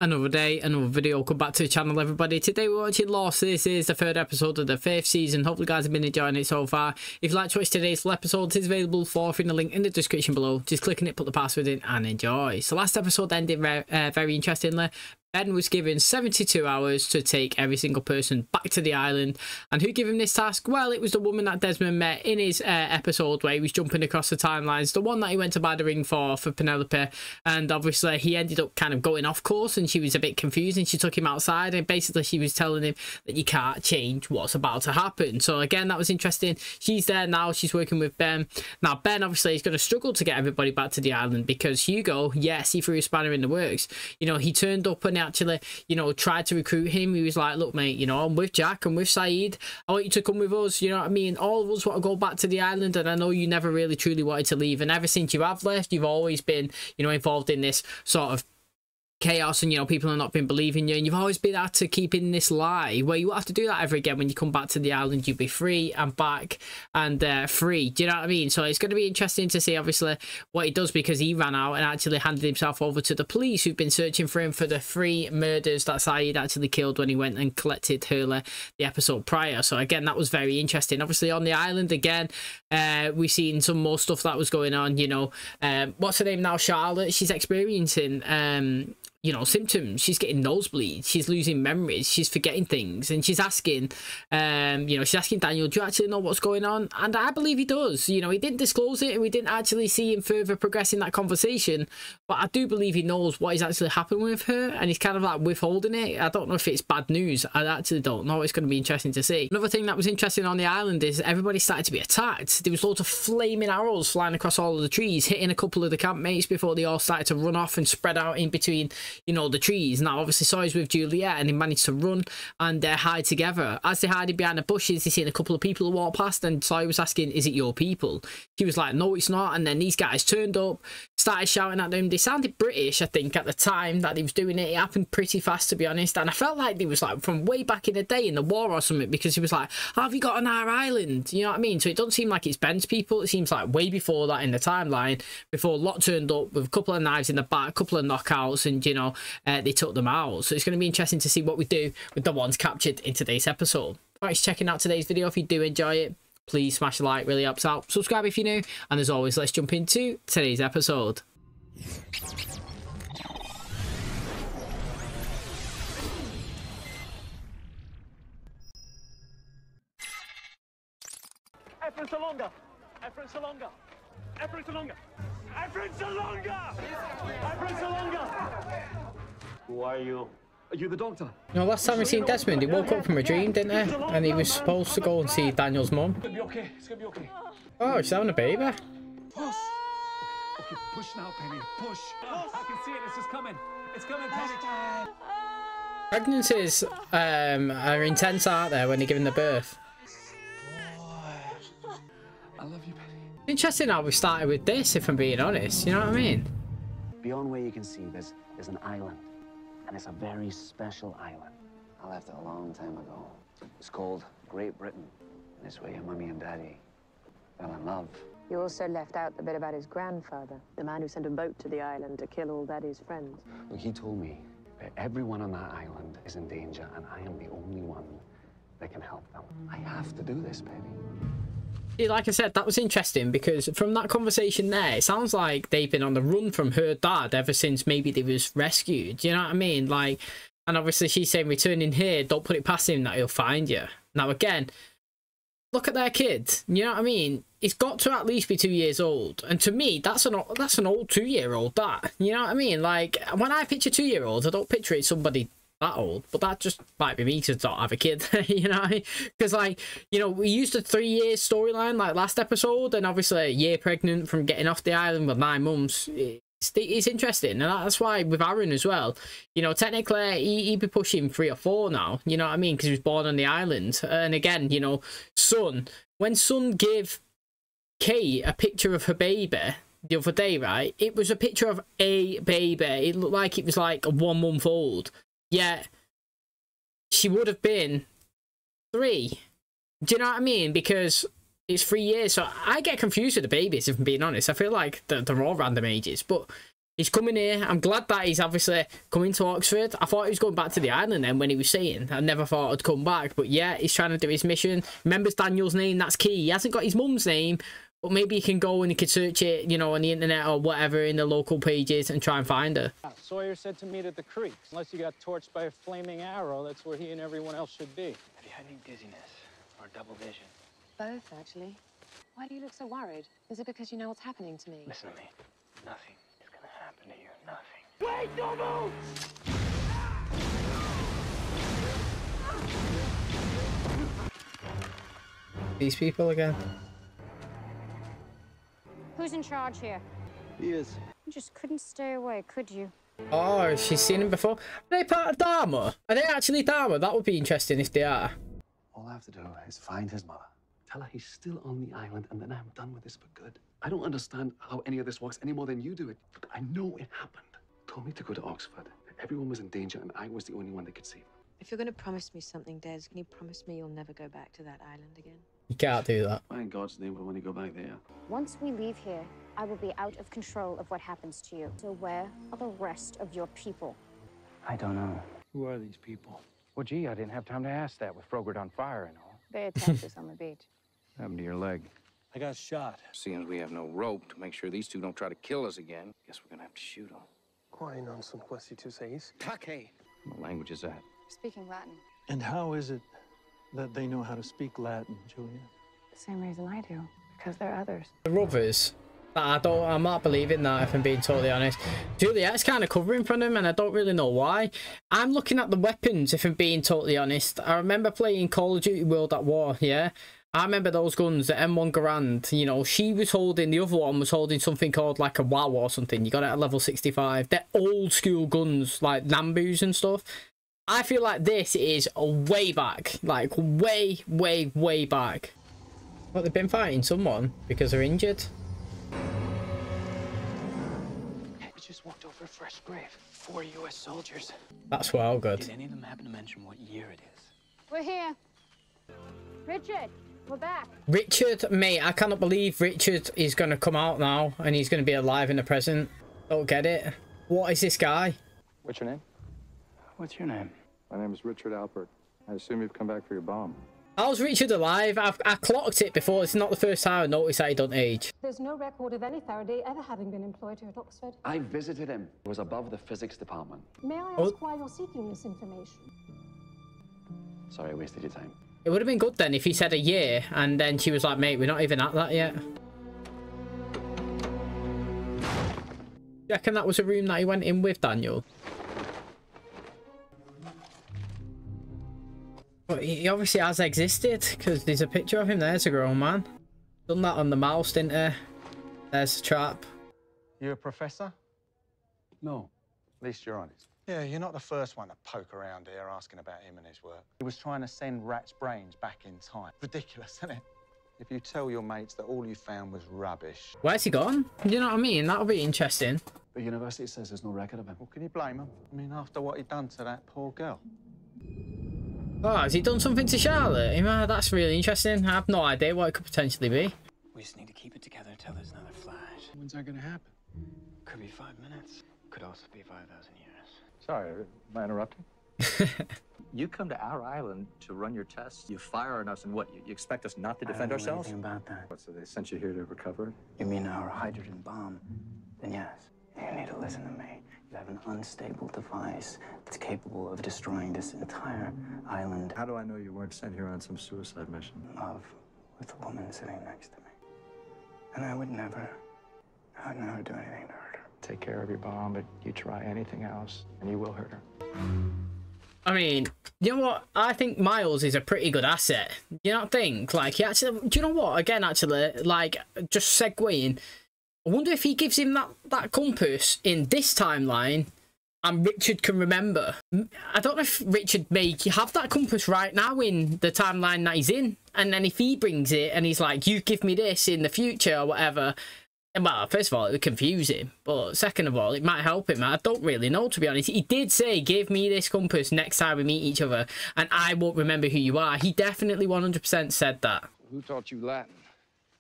Another day, another video. Welcome back to the channel, everybody. Today we're watching Lost. This is the third episode of the 5th season. Hopefully you guys have been enjoying it so far. If you'd like to watch today's full episode, it is available for in the link in the description below. Just click on it, put the password in and enjoy. So last episode ended very interestingly. Ben was given 72 hours to take every single person back to the island. And who gave him this task? Well, it was the woman that Desmond met in his episode where he was jumping across the timelines. The one that he went to buy the ring for Penelope. And obviously he ended up kind of going off course and she was a bit confused and she took him outside. And basically she was telling him that you can't change what's about to happen. So again, that was interesting. She's there now. She's working with Ben. Now, Ben obviously is going to struggle to get everybody back to the island because Hugo, yes, he threw a spanner in the works. You know, he turned up and actually, you know, tried to recruit him. He was like, look mate, you know, I'm with Jack, I'm with Saeed, I want you to come with us, you know what I mean, all of us want to go back to the island, and I know you never really truly wanted to leave, and ever since you have left, you've always been, you know, involved in this sort of chaos, and you know, people have not been believing you, and you've always been out to keep in this lie where you won't have to do that ever again. When you come back to the island, you'll be free and back and free. Do you know what I mean? So it's going to be interesting to see obviously what he does, because he ran out and actually handed himself over to the police, who've been searching for him for the 3 murders that Saeed actually killed when he went and collected Hurley the episode prior. So again, that was very interesting. Obviously on the island again, we've seen some more stuff that was going on. You know, what's her name now, Charlotte, she's experiencing you know, symptoms. She's getting nosebleeds, she's losing memories, she's forgetting things, and she's asking you know, she's asking Daniel, do you actually know what's going on? And I believe he does. You know, he didn't disclose it and we didn't actually see him further progressing that conversation, but I do believe he knows what is actually happening with her, and he's kind of like withholding it. I don't know if it's bad news, I actually don't know. It's going to be interesting to see. Another thing that was interesting on the island is everybody started to be attacked. There was loads of flaming arrows flying across all of the trees, hitting a couple of the campmates before they all started to run off and spread out in between, you know, the trees. Now obviously Sawyer's with Juliet and they managed to run and hide together. As they hid behind the bushes, they seen a couple of people walk past, and Sawyer was asking, is it your people? He was like, no it's not. And then these guys turned up, started shouting at them. They sounded British, I think, at the time that he was doing it. It happened pretty fast, to be honest, and I felt like they was like from way back in the day in the war or something, because he was like, how have you got on our island? You know what I mean? So it doesn't seem like it's Ben's people. It seems like way before that in the timeline, before Lot turned up with a couple of knives in the back, a couple of knockouts, and you know, they took them out. So it's going to be interesting to see what we do with the ones captured in today's episode. Thanks for checking out today's video. If you do enjoy it, please smash a like, really helps out. Subscribe if you're new, and as always, let's jump into today's episode. Efren Salonga! Efren Salonga! Efren Salonga! Efren Salonga! Efren Salonga! Who are you? Are you the doctor? You know, last time we seen Desmond, he woke up from a dream, didn't he? And he was supposed to go and see Daniel's mum. It's gonna be okay. It's gonna be okay. Oh, she's having a baby. Push! Okay, push now, Penny. Push! I can see it. It's just coming. It's coming, Penny. Pregnancies are intense, aren't they, when they're giving the birth? I love you, Penny. Interesting how we started with this, if I'm being honest. You know what I mean? Beyond where you can see, there's an island, and it's a very special island. I left it a long time ago. It's called Great Britain, and it's where your mummy and daddy fell in love. You also left out the bit about his grandfather, the man who sent a boat to the island to kill all Daddy's friends. Look, he told me that everyone on that island is in danger, and I am the only one that can help them. I have to do this, baby. Like I said, that was interesting, because from that conversation there, it sounds like they've been on the run from her dad ever since maybe they was rescued. Do you know what I mean? Like, and obviously she's saying, returning here, don't put it past him that he'll find you. Now again, look at their kid. You know what I mean? It's got to at least be 2 years old, and to me, that's an old 2-year-old. That, you know what I mean? Like, when I picture 2-year-olds, I don't picture it somebody that old, but that just might be me to not have a kid. You know, because like, you know, we used a 3-year storyline like last episode, and obviously a year pregnant from getting off the island with 9 months. It's interesting, and that's why with Aaron as well, you know, technically he'd be pushing 3 or 4 now, you know what I mean, because he was born on the island. And again, you know, when Sun gave Kate a picture of her baby the other day, right, it was a picture of a baby. It looked like it was like a 1 month old. Yeah, she would have been 3. Do you know what I mean? Because it's 3 years. So I get confused with the babies, if I'm being honest. I feel like they're all random ages. But He's coming here. I'm glad that he's obviously coming to Oxford. I thought he was going back to the island then when he was saying. I never thought I'd come back. But yeah, he's trying to do his mission. Remembers Daniel's name. That's key. He hasn't got his mum's name. But maybe he can go and he can search it, you know, on the internet or whatever in the local pages and try and find her. Sawyer said to meet at the creek. Unless you got torched by a flaming arrow, that's where he and everyone else should be. Have you had any dizziness or double vision? Both, actually. Why do you look so worried? Is it because you know what's happening to me? Listen to me. Nothing is gonna happen to you. Nothing. Wait, don't move! These people again. Who's in charge here? He is. You just couldn't stay away, could you? Oh, she's seen him before. Are they part of Dharma? Are they actually Dharma? That would be interesting if they are. All I have to do is find his mother, tell her he's still on the island, and then I'm done with this for good. I don't understand how any of this works any more than you do it. Look, I know it happened. Told me to go to Oxford. Everyone was in danger, and I was the only one that could save them. If you're going to promise me something, Des, can you promise me you'll never go back to that island again? You can't do that. Why in God's name would I want to go back there? Once we leave here, I will be out of control of what happens to you. So where are the rest of your people? I don't know. Who are these people? Well, gee, I didn't have time to ask that with Frogurt on fire and all. They attacked us on the beach. What happened to your leg? I got shot. Seeing as we have no rope to make sure these two don't try to kill us again, guess we're gonna have to shoot them. Why non sunt quasi tu seis? Take. What language is that? Speaking Latin. And how is it that they know how to speak Latin, Julia? The same reason I do. Because they're others. The Rovers. I'm not believing that, if I'm being totally honest. Juliet's kind of covering from them, and I don't really know why. I'm looking at the weapons, if I'm being totally honest. I remember playing Call of Duty World at War, yeah? I remember those guns, the M1 Garand, you know, she was holding, the other one was holding something called like a WoW or something. You got it at level 65. They're old school guns, like Nambus and stuff. I feel like this is way back, like way, way, way back. What, they've been fighting someone because they're injured? We just walked over a fresh grave. 4 U.S. soldiers. That's well good. Did any of them happen to mention what year it is? We're here. Richard, we're back. Richard, mate, I cannot believe Richard is going to come out now and he's going to be alive in the present. Don't get it. What is this guy? What's your name? What's your name? My name is Richard Alpert. I assume you've come back for your bomb. How's Richard alive? I clocked it before. It's not the first time I noticed that he don't age. There's no record of any Faraday ever having been employed here at Oxford. I visited him. He was above the physics department. May I ask why you're seeking this information? Sorry I wasted your time. It would have been good then if he said a year and then she was like, mate, we're not even at that yet. You reckon that was a room that he went in with, Daniel? But he obviously has existed, because there's a picture of him there as a grown man. Done that on the mouse, didn't he? There's the trap. You a professor? No. At least you're honest. Yeah, you're not the first one to poke around here asking about him and his work. He was trying to send Rat's brains back in time. Ridiculous, isn't it? If you tell your mates that all you found was rubbish. Where's he gone? You know what I mean? That'll be interesting. The university says there's no record of him. Well, can you blame him? I mean, after what he'd done to that poor girl. Oh, has he done something to Charlotte? Yeah, that's really interesting. I have no idea what it could potentially be. We just need to keep it together until there's another flash. When's that gonna happen? Could be 5 minutes. Could also be 5,000 years. Sorry, am I interrupting? You come to our island to run your tests. You fire on us, and what? You expect us not to defend I don't know ourselves? anything about that. What, so they sent you here to recover it? You mean our hydrogen bomb? Then yes. You need to listen to me. You have an unstable device that's capable of destroying this entire island. How do I know you weren't sent here on some suicide mission? Love with the woman sitting next to me. And I would never do anything to hurt her. Take care of your bomb, but you try anything else, and you will hurt her. I mean, you know what? I think Miles is a pretty good asset. You don't think? Like, he actually... Do you know what? Again, actually, like, just segueing... I wonder if he gives him that compass in this timeline and Richard can remember. I don't know if Richard may have that compass right now in the timeline that he's in. And then if he brings it and he's like, you give me this in the future or whatever. And well, first of all, it would confuse him. But second of all, it might help him. I don't really know, to be honest. He did say, give me this compass next time we meet each other and I won't remember who you are. He definitely 100% said that. Who taught you Latin?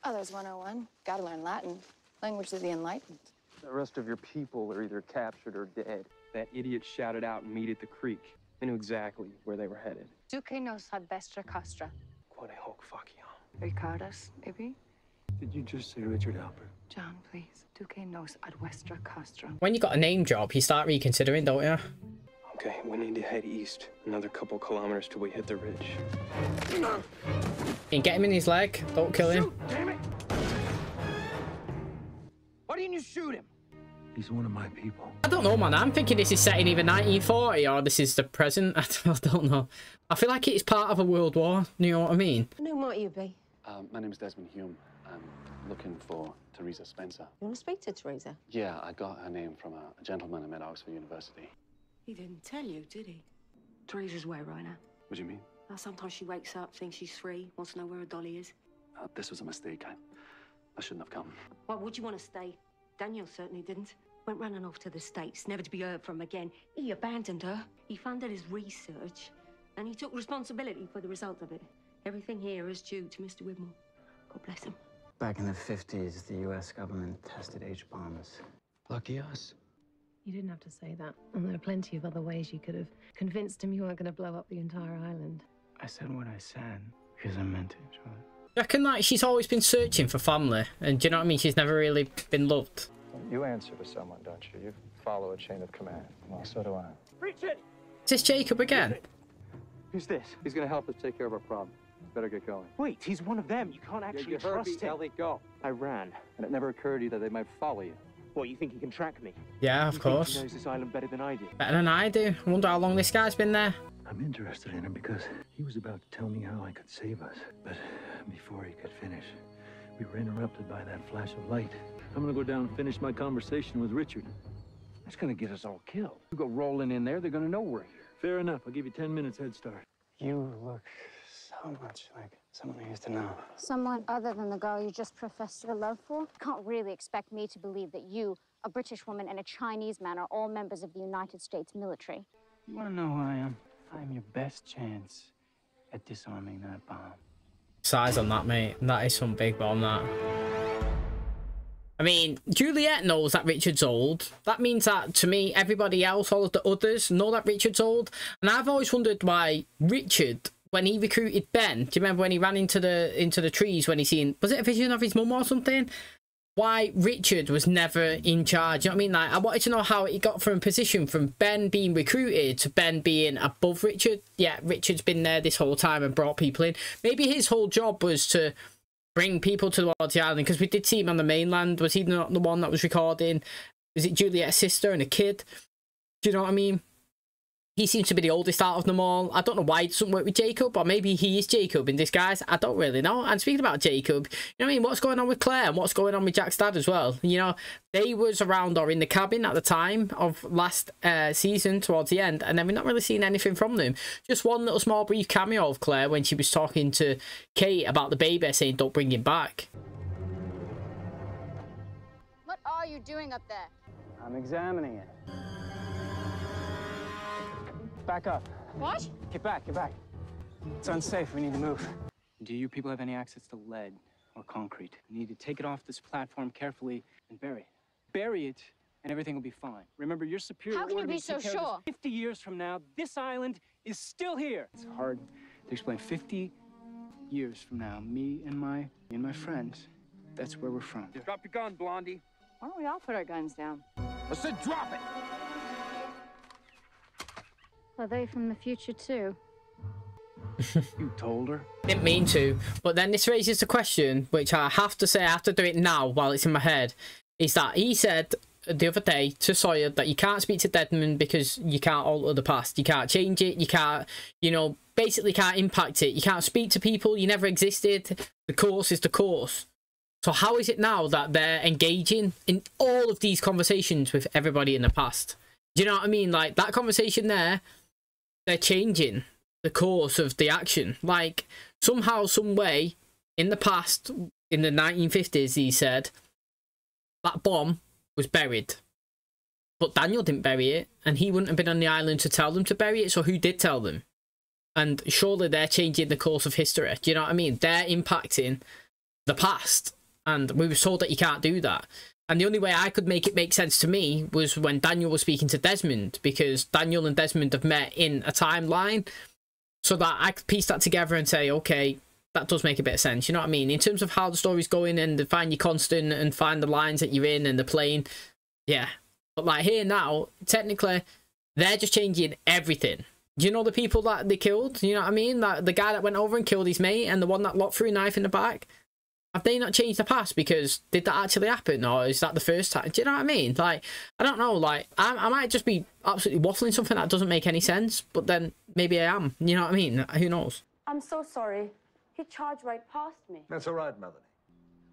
Oh, there's 101. Gotta learn Latin. Language of the Enlightened. The rest of your people are either captured or dead. That idiot shouted out meet at the creek. They knew exactly where they were headed. Duque nos ad vestra castra. Quod hoc faciam. Ricardas, ibi? Did you just say Richard Alpert? John, please. Duque nos ad vestra castra. When you got a name drop, you start reconsidering, don't you? Okay, we need to head east. Another couple kilometers till we hit the ridge. And get him in his leg. Don't kill him. Shoot, damn it! Why didn't you shoot him? He's one of my people. I don't know, man. I'm thinking this is set in either 1940 or this is the present. I don't know. I feel like it's part of a world war. You know what I mean? And who might you be? My name's Desmond Hume. I'm looking for Teresa Spencer. You want to speak to Teresa? Yeah, I got her name from a gentleman I met at Oxford University. He didn't tell you, did he? Teresa's away right now. What do you mean? Sometimes she wakes up, thinks she's free, wants to know where her dolly is. This was a mistake. I shouldn't have come. Why would you want to stay? Daniel certainly didn't. Went running off to the States, never to be heard from again. He abandoned her. He funded his research, and he took responsibility for the result of it. Everything here is due to Mr. Widmore. God bless him. Back in the 50s, the U.S. government tested H-bombs. Lucky us. You didn't have to say that. And there are plenty of other ways you could have convinced him you weren't going to blow up the entire island. I said what I said because I meant it, Charlotte. I reckon like she's always been searching for family, and do you know what I mean? She's never really been loved. You answer to someone, don't you? You follow a chain of command. Well, so do I. Richard! Is this Jacob again? Who's this? He's gonna help us take care of our problem. Better get going. Wait, he's one of them. You can't actually you heard me, trust him. Ellie, go. I ran. And it never occurred to you that they might follow you. What, you think he can track me? Yeah, of You think course. he knows this island better than I do? Better than I do. I wonder how long this guy's been there. I'm interested in him because he was about to tell me how I could save us. But before he could finish, we were interrupted by that flash of light. I'm gonna go down and finish my conversation with Richard. That's gonna get us all killed. You go rolling in there, they're gonna know we're here. Fair enough. I'll give you 10 minutes head start. You look so much like someone I used to know. Someone other than the girl you just professed your love for? You can't really expect me to believe that you, a British woman, and a Chinese man are all members of the United States military. You want to know who I am? I'm your best chance at disarming that bomb. Size on that, mate. That is some big bomb, that. I mean, Juliet knows that Richard's old. That means that, to me, everybody else, all of the others, know that Richard's old. And I've always wondered why Richard, when he recruited Ben, do you remember when he ran into the trees when he seen, was it a vision of his mum or something? Why Richard was never in charge. You know what I mean? Like, I wanted to know how he got from a position from Ben being recruited to Ben being above Richard. Yeah, Richard's been there this whole time and brought people in. Maybe his whole job was to bring people towards the island, because we did see him on the mainland. Was he not the one that was recording? Was it Juliet's sister and a kid? Do you know what I mean? He seems to be the oldest out of them all. I don't know why he doesn't work with Jacob, or maybe he is Jacob in disguise. I don't really know. And speaking about Jacob, you know what I mean? What's going on with Claire and what's going on with Jack's dad as well? You know, they was around or in the cabin at the time of last season towards the end, and then we're not really seeing anything from them. Just one little small brief cameo of Claire when she was talking to Kate about the baby, saying don't bring him back. What are you doing up there? I'm examining it. Back up. What? Get back, get back. It's unsafe, we need to move. Do you people have any access to lead or concrete? We need to take it off this platform carefully and bury it. Bury it, and everything will be fine. Remember, your superior How can you order be me to so take care of sure? this. 50 years from now, this island is still here. It's hard to explain. 50 years from now, me and my friends, that's where we're from. Drop your gun, Blondie. Why don't we all put our guns down? I said drop it! Are they from the future too? You told her? Didn't mean to, but then this raises the question, which I have to say, I have to do it now while it's in my head, is that he said the other day to Sawyer that you can't speak to Desmond because you can't alter the past, you can't change it, you can't, you know, basically can't impact it, you can't speak to people, you never existed, the course is the course. So how is it now that they're engaging in all of these conversations with everybody in the past? Do you know what I mean? Like, that conversation there, they're changing the course of the action. Like, somehow, some way, in the past, in the 1950s, he said, that bomb was buried. But Daniel didn't bury it, and he wouldn't have been on the island to tell them to bury it, so who did tell them? And surely they're changing the course of history. Do you know what I mean? They're impacting the past. And we were told that you can't do that. And the only way I could make it make sense to me was when Daniel was speaking to Desmond, because Daniel and Desmond have met in a timeline, so that I could piece that together and say, okay, that does make a bit of sense. You know what I mean? In terms of how the story's going and find your constant and find the lines that you're in and the plane, yeah. But like here now, technically, they're just changing everything. Do you know the people that they killed? You know what I mean? Like the guy that went over and killed his mate and the one that locked through a knife in the back. Have they not changed the past? Because did that actually happen, or is that the first time? Do you know what I mean? Like, I don't know. Like, I might just be absolutely waffling something that doesn't make any sense, but then maybe I am. You know what I mean? Who knows? I'm so sorry. He charged right past me. That's all right, Melanie.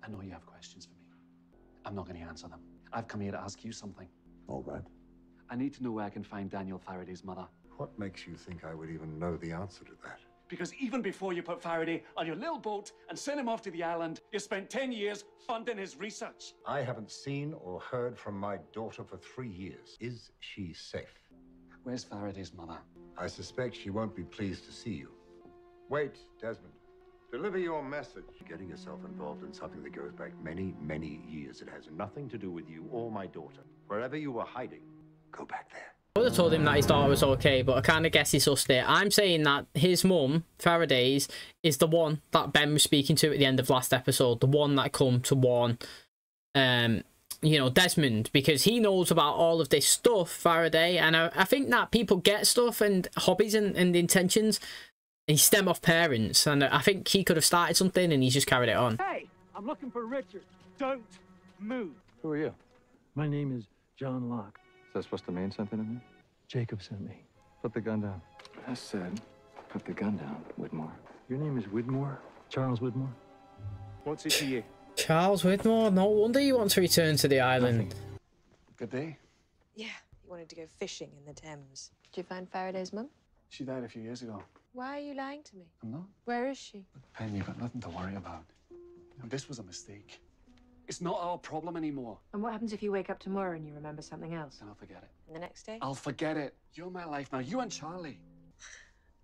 I know you have questions for me. I'm not going to answer them. I've come here to ask you something. All right. I need to know where I can find Daniel Faraday's mother. What makes you think I would even know the answer to that? Because even before you put Faraday on your little boat and sent him off to the island, you spent 10 years funding his research. I haven't seen or heard from my daughter for 3 years. Is she safe? Where's Faraday's mother? I suspect she won't be pleased to see you. Wait, Desmond. Deliver your message. You're getting yourself involved in something that goes back many, many years. It has nothing to do with you or my daughter. Wherever you were hiding, go back there. I would have told him that his daughter was okay, but I kind of guess he sussed it. I'm saying that his mum, Faraday's, is the one that Ben was speaking to at the end of last episode. The one that come to warn, you know, Desmond, because he knows about all of this stuff, Faraday. And I think that people get stuff and hobbies and intentions, and stem off parents. And I think he could have started something and he's just carried it on. Hey, I'm looking for Richard. Don't move. Who are you? My name is John Locke. Is that supposed to mean something to me? Jacob sent me. Put the gun down. I said, put the gun down, Whitmore. Your name is Whitmore? Charles Whitmore? What's it to you? Charles Whitmore? No wonder you want to return to the island. Nothing. Good day. Yeah, he wanted to go fishing in the Thames. Did you find Faraday's mum? She died a few years ago. Why are you lying to me? I'm not. Where is she? Penny, you've got nothing to worry about. And this was a mistake. It's not our problem anymore. And what happens if you wake up tomorrow and you remember something else? Then I'll forget it. And the next day? I'll forget it. You're my life now. You and Charlie.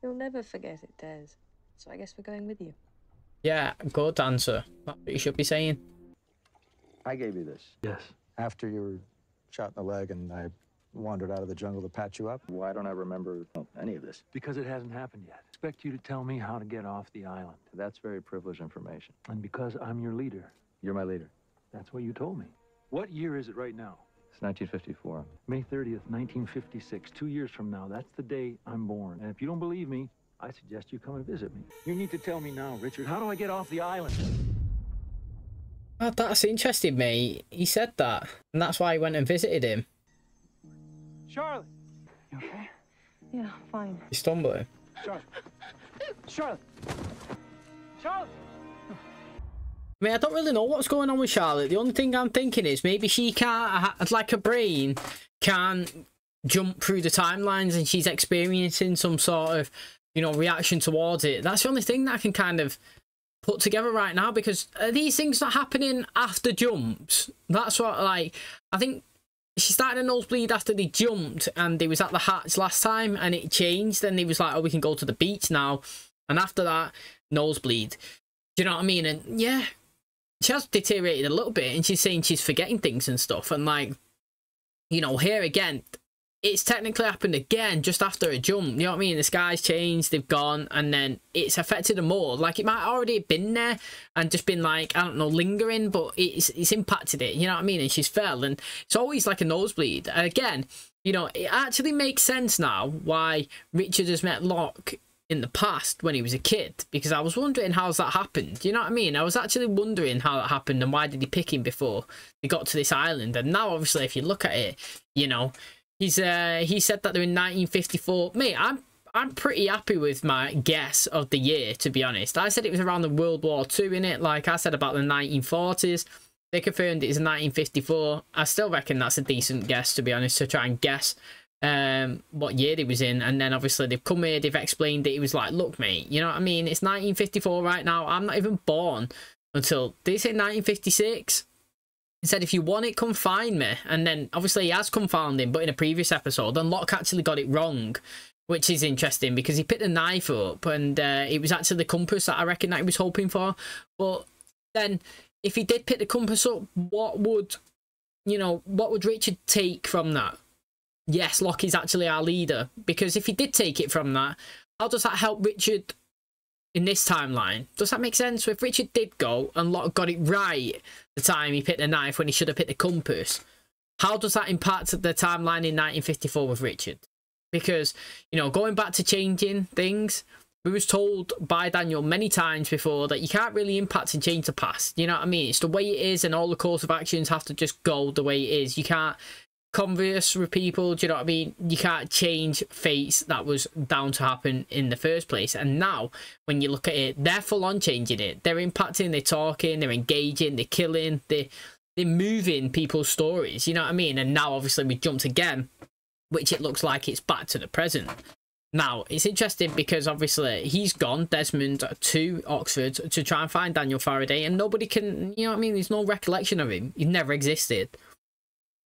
You'll never forget it, Des. So I guess we're going with you. Yeah, good answer. That's what you should be saying. I gave you this. Yes. After you were shot in the leg and I wandered out of the jungle to patch you up. Why don't I remember any of this? Because it hasn't happened yet. I expect you to tell me how to get off the island. That's very privileged information. And because I'm your leader. You're my leader. That's what you told me. What year is it right now? It's 1954. May 30th, 1956. 2 years from now. That's the day I'm born. And if you don't believe me, I suggest you come and visit me. You need to tell me now, Richard. How do I get off the island? Oh, that's interesting, mate. He said that. And that's why I went and visited him. Charlotte. You okay? Yeah, fine. He's stumbling. Charlotte. Charlotte. Charlotte. I mean, I don't really know what's going on with Charlotte. The only thing I'm thinking is maybe she can't, like her brain, can't jump through the timelines and she's experiencing some sort of, you know, reaction towards it. That's the only thing that I can kind of put together right now, because are these things not happening after jumps? That's what, like, I think she started a nosebleed after they jumped and they was at the hatch last time and it changed and they was like, oh, we can go to the beach now. And after that, nosebleed. Do you know what I mean? And yeah, she has deteriorated a little bit and she's saying she's forgetting things and stuff. And like, you know, here again, it's technically happened again just after a jump. You know what I mean? The sky's changed, they've gone, and then it's affected them more. Like, it might already have been there and just been like, I don't know, lingering, but it's impacted it. You know what I mean? And she's fell, and it's always like a nosebleed. And again, you know, it actually makes sense now why Richard has met Locke in the past when he was a kid, because I was wondering how's that happened. You know what I mean? I was actually wondering how that happened and why did he pick him before they got to this island. And now obviously if you look at it, you know, he said that they're in 1954. Mate, I'm pretty happy with my guess of the year, to be honest. I said it was around the World War II, innit? Like I said about the 1940s. They confirmed it is 1954. I still reckon that's a decent guess, to be honest, to try and guess what year he was in. And then obviously they've come here, they've explained it. He was like, look mate, you know what I mean, it's 1954 right now. I'm not even born until, did he say 1956? He said if you want it, come find me. And then obviously he has come found him, but in a previous episode, and Locke actually got it wrong, which is interesting because he picked the knife up and it was actually the compass that I reckon that he was hoping for. But then if he did pick the compass up, what would, you know, what would Richard take from that? Yes, Lockie's actually our leader. Because if he did take it from that, how does that help Richard in this timeline? Does that make sense? So if Richard did go and Locke got it right the time he picked the knife when he should have picked the compass, how does that impact the timeline in 1954 with Richard? Because, you know, going back to changing things, we was told by Daniel many times before that you can't really impact and change the past. You know what I mean? It's the way it is, and all the course of actions have to just go the way it is. You can't converse with people, do you know what I mean? You can't change fates that was down to happen in the first place. And now, when you look at it, they're full on changing it. They're impacting, they're talking, they're engaging, they're killing, they're moving people's stories, you know what I mean? And now, obviously, we jumped again, which it looks like it's back to the present. Now, it's interesting because, obviously, he's gone, Desmond, to Oxford to try and find Daniel Faraday, and nobody can, you know what I mean? There's no recollection of him. He never existed.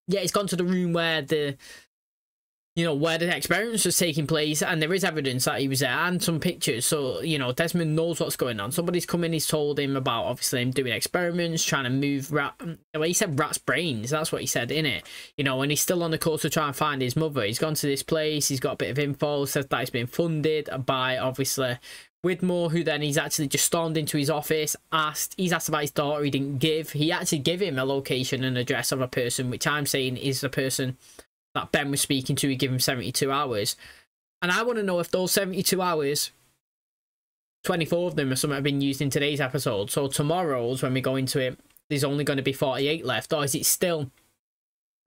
Yeah, he's gone to the room where the, you know, where the experiments was taking place, and there is evidence that he was there and some pictures. So, you know, Desmond knows what's going on. Somebody's come in, he's told him about, obviously, him doing experiments, trying to move well, he said rat's brains. That's what he said, innit? You know, and he's still on the course to try and find his mother. He's gone to this place, he's got a bit of info, says that it's been funded by, obviously, Widmore, who then he's actually just stormed into his office, he's asked about his daughter, he didn't give. He actually gave him a location and address of a person, which I'm saying is the person that Ben was speaking to. He gave him 72 hours. And I want to know if those 72 hours, 24 of them or something have been used in today's episode. So tomorrow's, when we go into it, there's only going to be 48 left. Or is it still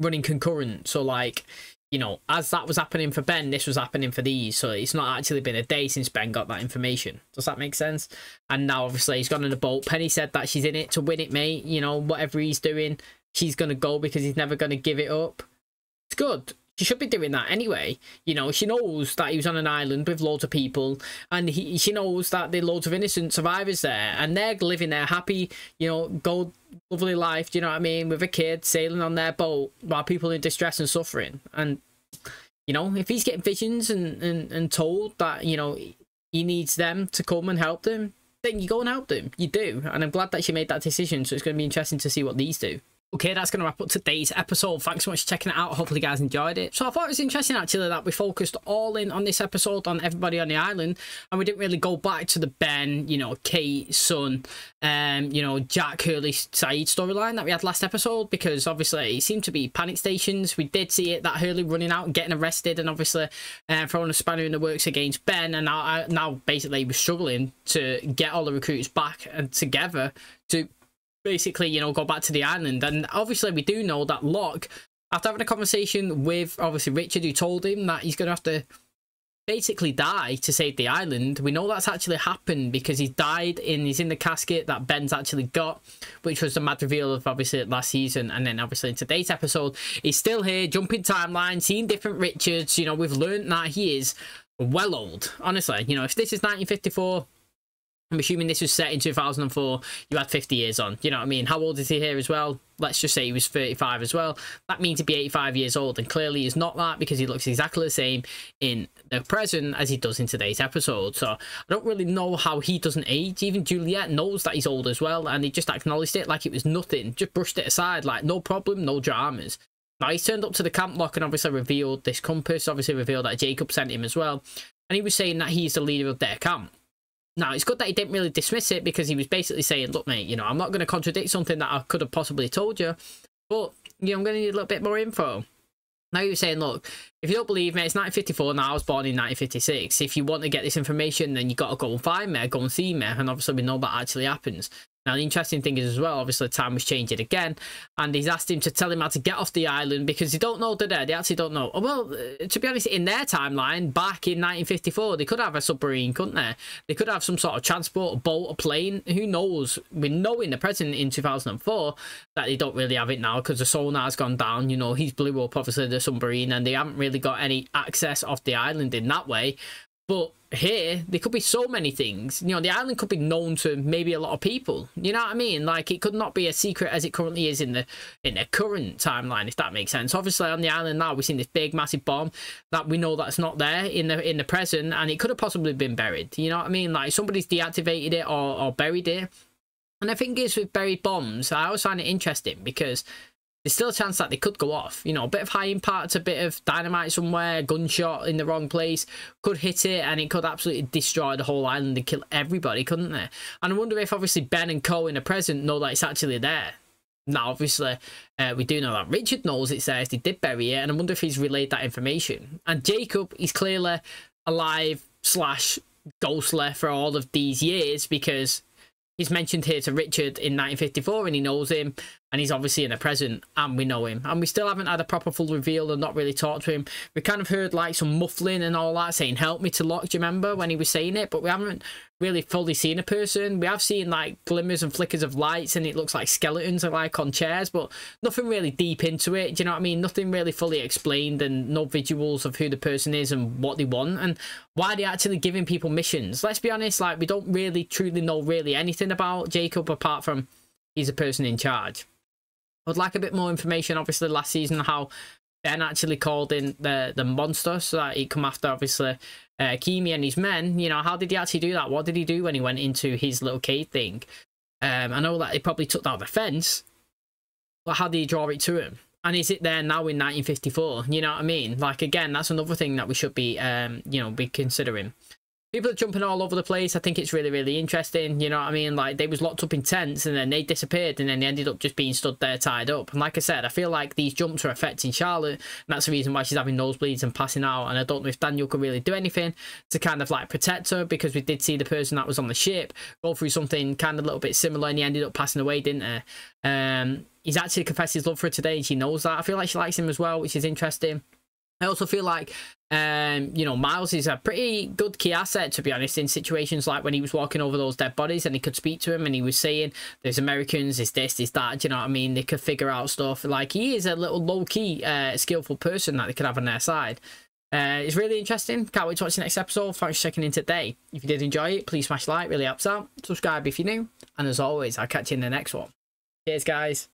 running concurrent? So, like, you know, as that was happening for Ben, this was happening for these. So it's not actually been a day since Ben got that information. Does that make sense? And now, obviously, he's gone on the boat. Penny said that she's in it to win it, mate. You know, whatever he's doing, she's going to go because he's never going to give it up. It's good. She should be doing that anyway. You know, she knows that he was on an island with loads of people, and she knows that there are loads of innocent survivors there, and they're living their happy, you know, lovely life, do you know what I mean, with a kid sailing on their boat while people in distress and suffering. And, you know, if he's getting visions and told that, you know, he needs them to come and help them, then you go and help them. You do. And I'm glad that she made that decision, so it's going to be interesting to see what these do. Okay, that's going to wrap up today's episode. Thanks so much for checking it out. Hopefully you guys enjoyed it. So I thought it was interesting, actually, that we focused all in on this episode on everybody on the island, and we didn't really go back to the Ben, you know, Kate, Son, you know, Jack, Hurley, Saeed storyline that we had last episode, because obviously it seemed to be panic stations. We did see it, that Hurley running out and getting arrested, and obviously throwing a spanner in the works against Ben, and now basically he was struggling to get all the recruits back and together to basically, you know, go back to the island. And obviously we do know that Locke, after having a conversation with obviously Richard, who told him that he's going to have to basically die to save the island, we know that's actually happened because he's died he's in the casket that Ben's actually got, which was the mad reveal of obviously last season. And then obviously in today's episode he's still here, jumping timelines, seeing different Richards. You know, we've learned that he is well old, honestly. You know, if this is 1954, I'm assuming this was set in 2004. You had 50 years on. You know what I mean? How old is he here as well? Let's just say he was 35 as well. That means he'd be 85 years old. And clearly he's not that, because he looks exactly the same in the present as he does in today's episode. So I don't really know how he doesn't age. Even Juliet knows that he's old as well. And he just acknowledged it like it was nothing. Just brushed it aside. Like, no problem, no dramas. Now, he's turned up to the camp lock and obviously revealed this compass. Obviously revealed that Jacob sent him as well. And he was saying that he's the leader of their camp. Now, it's good that he didn't really dismiss it, because he was basically saying, look, mate, you know, I'm not going to contradict something that I could have possibly told you, but, you know, I'm going to need a little bit more info. Now he was saying, look, if you don't believe me, it's 1954, now I was born in 1956. If you want to get this information, then you got to go and find me, go and see me, and obviously we know that actually happens. Now, the interesting thing is as well, obviously time was changing again, and he's asked him to tell him how to get off the island, because they don't know they're there. They actually don't know. Well, to be honest, in their timeline, back in 1954, they could have a submarine, couldn't they? They could have some sort of transport, a boat, a plane. Who knows? We know in the present, in 2004, that they don't really have it now, because the sonar's gone down. You know, he's blew up, obviously, the submarine, and they haven't really got any access off the island in that way. But here, there could be so many things. You know, the island could be known to maybe a lot of people. You know what I mean? Like, it could not be as secret as it currently is in the current timeline, if that makes sense. Obviously, on the island now, we've seen this big, massive bomb that we know that's not there in the present, and it could have possibly been buried. You know what I mean? Like, somebody's deactivated it or buried it. And the thing is with buried bombs, I always find it interesting because there's still a chance that they could go off. You know, a bit of high impact, a bit of dynamite somewhere, gunshot in the wrong place, could hit it and it could absolutely destroy the whole island and kill everybody, couldn't they? And I wonder if obviously Ben and Co in the present know that it's actually there. Now, obviously, we do know that Richard knows it's there, they did bury it, and I wonder if he's relayed that information. And Jacob, he's clearly alive / ghostly for all of these years because he's mentioned here to Richard in 1954 and he knows him, and he's obviously in the present and we know him. And we still haven't had a proper full reveal and not really talked to him. We kind of heard like some muffling and all that saying, help me to lock, do you remember when he was saying it? But we haven't really fully seen a person. We have seen like glimmers and flickers of lights and it looks like skeletons are like on chairs, but nothing really deep into it. Do you know what I mean? Nothing really fully explained and no visuals of who the person is and what they want and why they're actually giving people missions. Let's be honest, like we don't really truly know really anything about Jacob apart from he's a person in charge. I'd like a bit more information, obviously, last season, how Ben actually called in the monster so that he'd come after, obviously, Kimi and his men. You know, how did he actually do that? What did he do when he went into his little cave thing? I know that he probably took down the fence, but how did he draw it to him? And is it there now in 1954? You know what I mean? Like, again, that's another thing that we should be, you know, be considering. People are jumping all over the place. I think it's really, really interesting. You know what I mean? Like, they was locked up in tents and then they disappeared and then they ended up just being stood there tied up. And like I said, I feel like these jumps are affecting Charlotte. And that's the reason why she's having nosebleeds and passing out. And I don't know if Daniel could really do anything to kind of like protect her because we did see the person that was on the ship go through something kind of a little bit similar and he ended up passing away, didn't he? He's actually confessed his love for her today and she knows that. I feel like she likes him as well, which is interesting. I also feel like, you know, Miles is a pretty good key asset, to be honest, in situations like when he was walking over those dead bodies and he could speak to him and he was saying, there's Americans, there's this, there's that, do you know what I mean? They could figure out stuff. Like, he is a little low-key, skillful person that they could have on their side. It's really interesting. Can't wait to watch the next episode. Thanks for checking in today. If you did enjoy it, please smash like, really helps out. Subscribe if you're new. And as always, I'll catch you in the next one. Cheers, guys.